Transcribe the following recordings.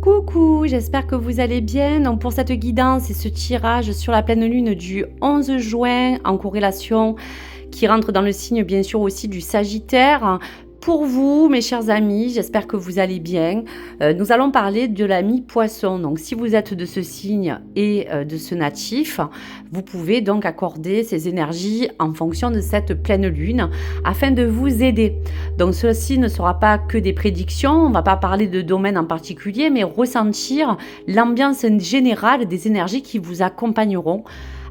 Coucou, j'espère que vous allez bien. Donc pour cette guidance et ce tirage sur la pleine lune du 11 juin en corrélation qui rentre dans le signe bien sûr aussi du Sagittaire. Pour vous, mes chers amis, j'espère que vous allez bien. Nous allons parler de la mi-poisson. Donc, si vous êtes de ce signe et de ce natif, vous pouvez donc accorder ces énergies en fonction de cette pleine lune afin de vous aider. Donc, ceci ne sera pas que des prédictions. On ne va pas parler de domaine en particulier, mais ressentir l'ambiance générale des énergies qui vous accompagneront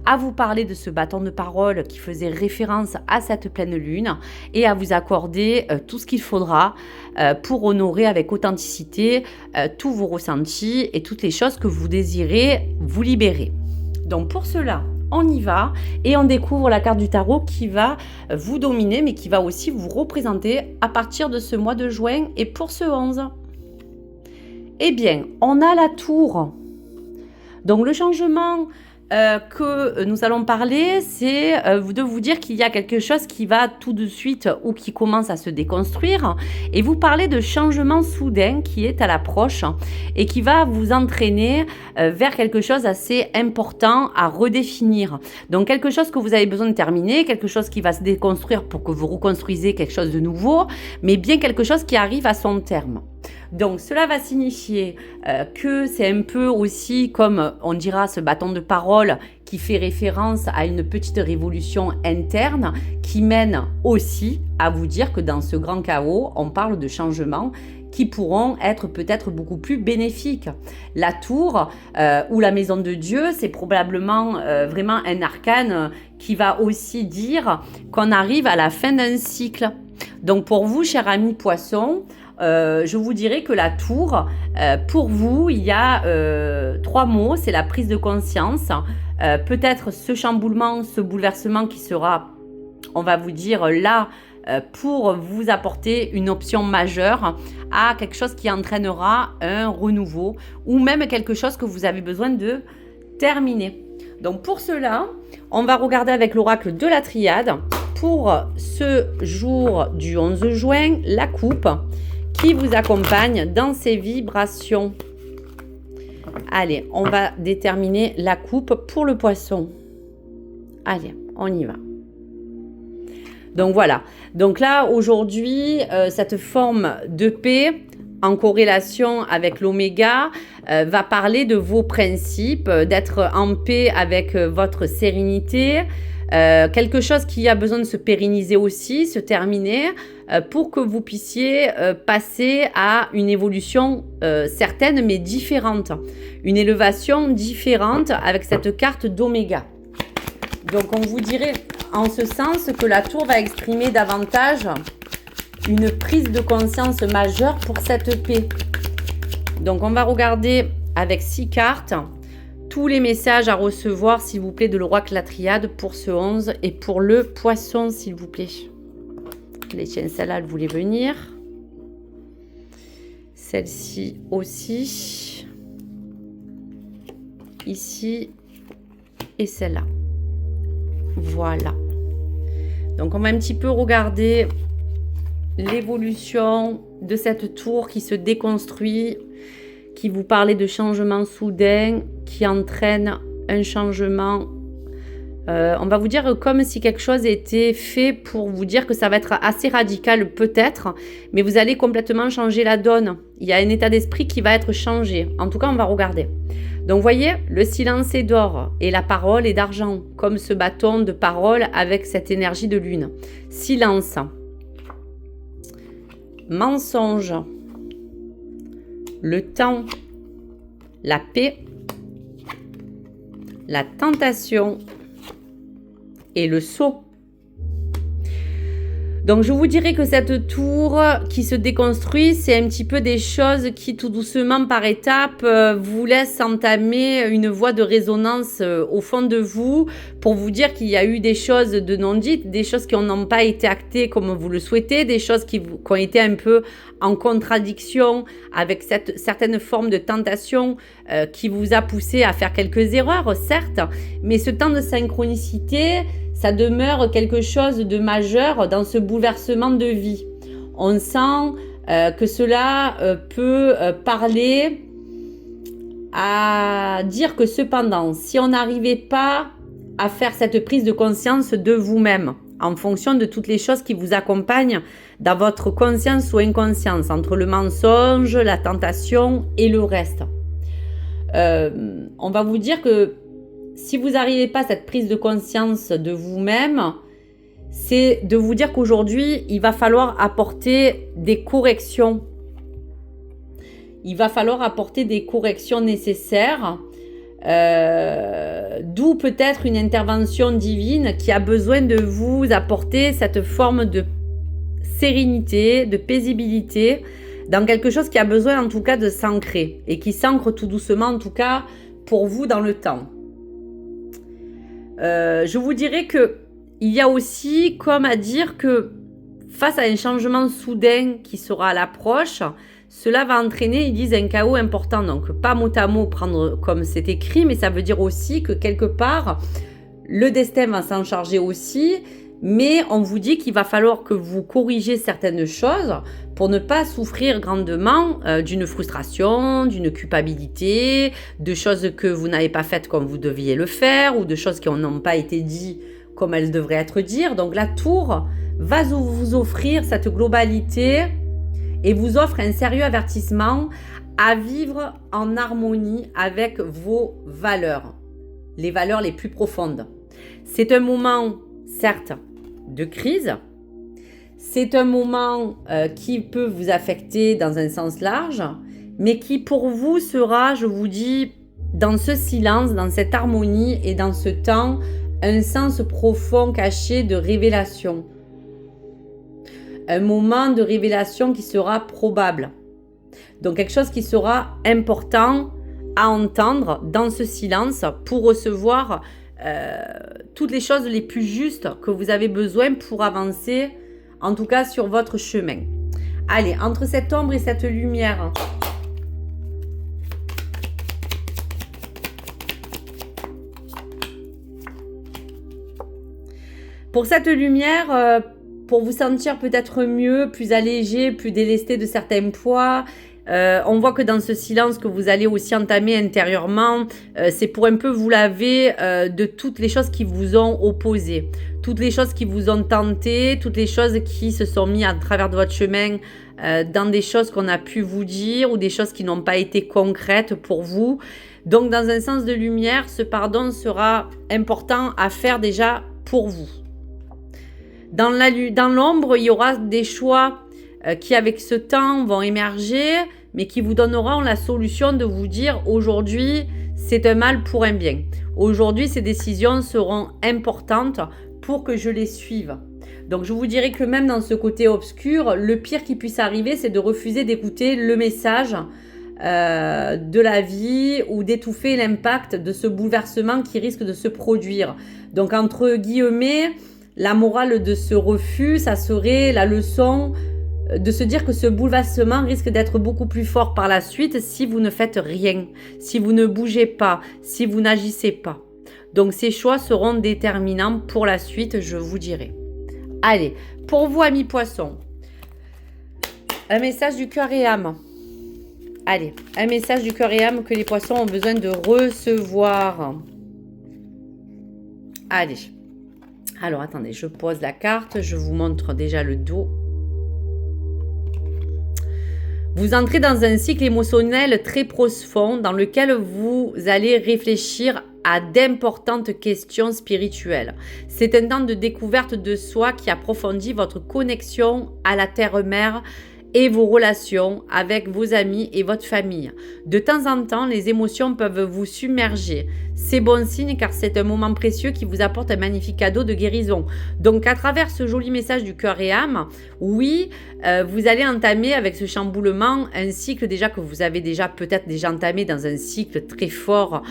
à vous parler de ce bâton de parole qui faisait référence à cette pleine lune et à vous accorder tout ce qu'il faudra pour honorer avec authenticité tous vos ressentis et toutes les choses que vous désirez vous libérer. Donc pour cela, on y va et on découvre la carte du tarot qui va vous dominer mais qui va aussi vous représenter à partir de ce mois de juin et pour ce 11. Eh bien, on a la tour. Donc le changement que nous allons parler, c'est de vous dire qu'il y a quelque chose qui va tout de suite ou qui commence à se déconstruire et vous parler de changement soudain qui est à l'approche et qui va vous entraîner vers quelque chose assez important à redéfinir. Donc quelque chose que vous avez besoin de terminer, quelque chose qui va se déconstruire pour que vous reconstruisez quelque chose de nouveau, mais bien quelque chose qui arrive à son terme. Donc cela va signifier que c'est un peu aussi comme on dira ce bâton de parole qui fait référence à une petite révolution interne qui mène aussi à vous dire que dans ce grand chaos, on parle de changements qui pourront être peut-être beaucoup plus bénéfiques. La tour ou la maison de Dieu, c'est probablement vraiment un arcane qui va aussi dire qu'on arrive à la fin d'un cycle. Donc pour vous, cher ami poisson, je vous dirais que la tour, pour vous, il y a 3 mots, c'est la prise de conscience, peut-être ce chamboulement, ce bouleversement qui sera, on va vous dire, là pour vous apporter une option majeure à quelque chose qui entraînera un renouveau ou même quelque chose que vous avez besoin de terminer. Donc pour cela, on va regarder avec l'oracle de la triade pour ce jour du 11 juin, la coupe qui vous accompagne dans ces vibrations. Allez, on va déterminer la coupe pour le poisson. Allez, on y va. Donc voilà. Donc là, aujourd'hui, cette forme de paix en corrélation avec l'oméga va parler de vos principes, d'être en paix avec votre sérénité, quelque chose qui a besoin de se pérenniser aussi, se terminer, pour que vous puissiez passer à une évolution certaine mais différente. Une élévation différente avec cette carte d'oméga. Donc on vous dirait en ce sens que la tour va exprimer davantage une prise de conscience majeure pour cette paix. Donc on va regarder avec 6 cartes tous les messages à recevoir, s'il vous plaît, de l'oracle la triade pour ce 11 et pour le poisson, s'il vous plaît. Les tiens, celle-là, elle voulait venir. Celle-ci aussi. Ici. Et celle-là. Voilà. Donc, on va un petit peu regarder l'évolution de cette tour qui se déconstruit, qui vous parlait de changement soudain, qui entraîne un changement. On va vous dire comme si quelque chose était fait pour vous dire que ça va être assez radical peut-être, mais vous allez complètement changer la donne. Il y a un état d'esprit qui va être changé. En tout cas, on va regarder. Donc, vous voyez, le silence est d'or et la parole est d'argent, comme ce bâton de parole avec cette énergie de lune. Silence. Mensonge. Le temps. La paix. La tentation. Et le sceau. Donc je vous dirais que cette tour qui se déconstruit, c'est un petit peu des choses qui tout doucement par étapes vous laissent entamer une voie de résonance au fond de vous pour vous dire qu'il y a eu des choses de non dites, des choses qui n'ont pas été actées comme vous le souhaitez, des choses qui ont été un peu en contradiction avec cette certaine forme de tentation qui vous a poussé à faire quelques erreurs, certes, mais ce temps de synchronicité, ça demeure quelque chose de majeur dans ce bouleversement de vie. On sent que cela peut parler à dire que cependant, si on n'arrivait pas à faire cette prise de conscience de vous-même, en fonction de toutes les choses qui vous accompagnent dans votre conscience ou inconscience, entre le mensonge, la tentation et le reste, on va vous dire que si vous n'arrivez pas à cette prise de conscience de vous-même, c'est de vous dire qu'aujourd'hui, il va falloir apporter des corrections. Il va falloir apporter des corrections nécessaires, d'où peut-être une intervention divine qui a besoin de vous apporter cette forme de sérénité, de paisibilité, dans quelque chose qui a besoin en tout cas de s'ancrer, et qui s'ancre tout doucement en tout cas pour vous dans le temps. Je vous dirais que il y a aussi comme à dire que face à un changement soudain qui sera à l'approche, cela va entraîner, ils disent, un chaos important. Donc pas mot à mot prendre comme c'est écrit, mais ça veut dire aussi que quelque part, le destin va s'en charger aussi, mais on vous dit qu'il va falloir que vous corrigez certaines choses pour ne pas souffrir grandement d'une frustration, d'une culpabilité, de choses que vous n'avez pas faites comme vous deviez le faire, ou de choses qui n'ont pas été dites comme elles devraient être dites. Donc la tour va vous offrir cette globalité et vous offre un sérieux avertissement à vivre en harmonie avec vos valeurs, les valeurs les plus profondes. C'est un moment, certes, de crise. C'est un moment qui peut vous affecter dans un sens large, mais qui pour vous sera, je vous dis, dans ce silence, dans cette harmonie et dans ce temps, un sens profond caché de révélation. Un moment de révélation qui sera probable. Donc quelque chose qui sera important à entendre dans ce silence pour recevoir toutes les choses les plus justes que vous avez besoin pour avancer, en tout cas sur votre chemin. Allez, entre cette ombre et cette lumière, pour cette lumière, pour vous sentir peut-être mieux, plus allégé, plus délesté de certains poids, on voit que dans ce silence que vous allez aussi entamer intérieurement, c'est pour un peu vous laver de toutes les choses qui vous ont opposé, toutes les choses qui vous ont tenté, toutes les choses qui se sont mises à travers de votre chemin dans des choses qu'on a pu vous dire ou des choses qui n'ont pas été concrètes pour vous. Donc dans un sens de lumière, ce pardon sera important à faire déjà pour vous. Dans l'ombre, il y aura des choix qui, avec ce temps, vont émerger, mais qui vous donneront la solution de vous dire aujourd'hui, c'est un mal pour un bien. Aujourd'hui, ces décisions seront importantes pour que je les suive. Donc, je vous dirais que même dans ce côté obscur, le pire qui puisse arriver, c'est de refuser d'écouter le message de la vie ou d'étouffer l'impact de ce bouleversement qui risque de se produire. Donc, entre guillemets, la morale de ce refus, ça serait la leçon de se dire que ce bouleversement risque d'être beaucoup plus fort par la suite si vous ne faites rien, si vous ne bougez pas, si vous n'agissez pas. Donc ces choix seront déterminants pour la suite, je vous dirai. Allez, pour vous amis poissons, un message du cœur et âme. Allez, un message du cœur et âme que les poissons ont besoin de recevoir. Allez. Alors, attendez, je pose la carte, je vous montre déjà le dos. Vous entrez dans un cycle émotionnel très profond dans lequel vous allez réfléchir à d'importantes questions spirituelles. C'est un temps de découverte de soi qui approfondit votre connexion à la terre-mère et vos relations avec vos amis et votre famille. De temps en temps, les émotions peuvent vous submerger. C'est bon signe car c'est un moment précieux qui vous apporte un magnifique cadeau de guérison. Donc à travers ce joli message du cœur et âme, oui, vous allez entamer avec ce chamboulement un cycle déjà que vous avez peut-être déjà entamé dans un cycle très fort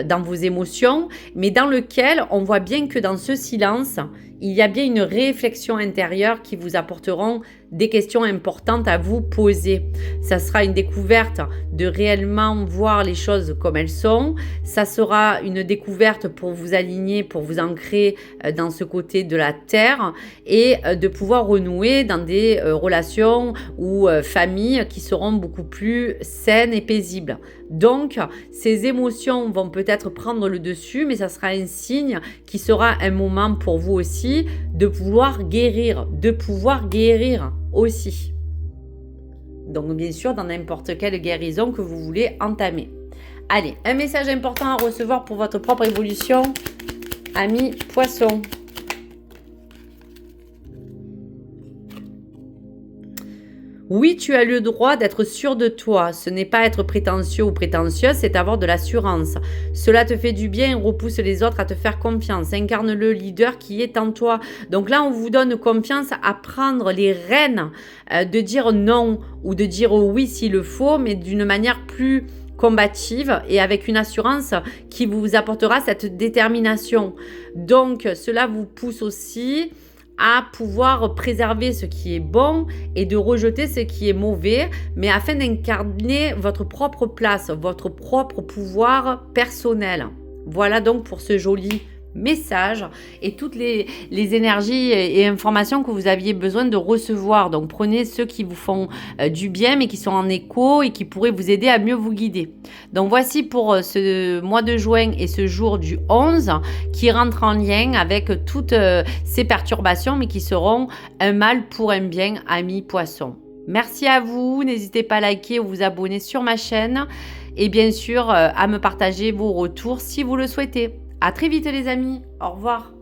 dans vos émotions, mais dans lequel on voit bien que dans ce silence, il y a bien une réflexion intérieure qui vous apporteront des questions importantes à vous poser. Ça sera une découverte de réellement voir les choses comme elles sont. Ça sera une découverte pour vous aligner, pour vous ancrer dans ce côté de la terre et de pouvoir renouer dans des relations ou familles qui seront beaucoup plus saines et paisibles. Donc, ces émotions vont peut-être prendre le dessus, mais ça sera un signe qui sera un moment pour vous aussi de pouvoir guérir aussi. Donc, bien sûr, dans n'importe quelle guérison que vous voulez entamer. Allez, un message important à recevoir pour votre propre évolution, amis poissons. Oui, tu as le droit d'être sûr de toi. Ce n'est pas être prétentieux ou prétentieuse, c'est avoir de l'assurance. Cela te fait du bien et repousse les autres à te faire confiance. Incarne le leader qui est en toi. Donc là, on vous donne confiance à prendre les rênes, de dire non ou de dire oui s'il le faut, mais d'une manière plus combative et avec une assurance qui vous apportera cette détermination. Donc, cela vous pousse aussi à pouvoir préserver ce qui est bon et de rejeter ce qui est mauvais, mais afin d'incarner votre propre place, votre propre pouvoir personnel. Voilà donc pour ce joli message et toutes les énergies et informations que vous aviez besoin de recevoir. Donc prenez ceux qui vous font du bien mais qui sont en écho et qui pourraient vous aider à mieux vous guider. Donc voici pour ce mois de juin et ce jour du 11 qui rentre en lien avec toutes ces perturbations mais qui seront un mal pour un bien, amis poissons. Merci à vous, n'hésitez pas à liker ou vous abonner sur ma chaîne et bien sûr à me partager vos retours si vous le souhaitez. À très vite les amis, au revoir.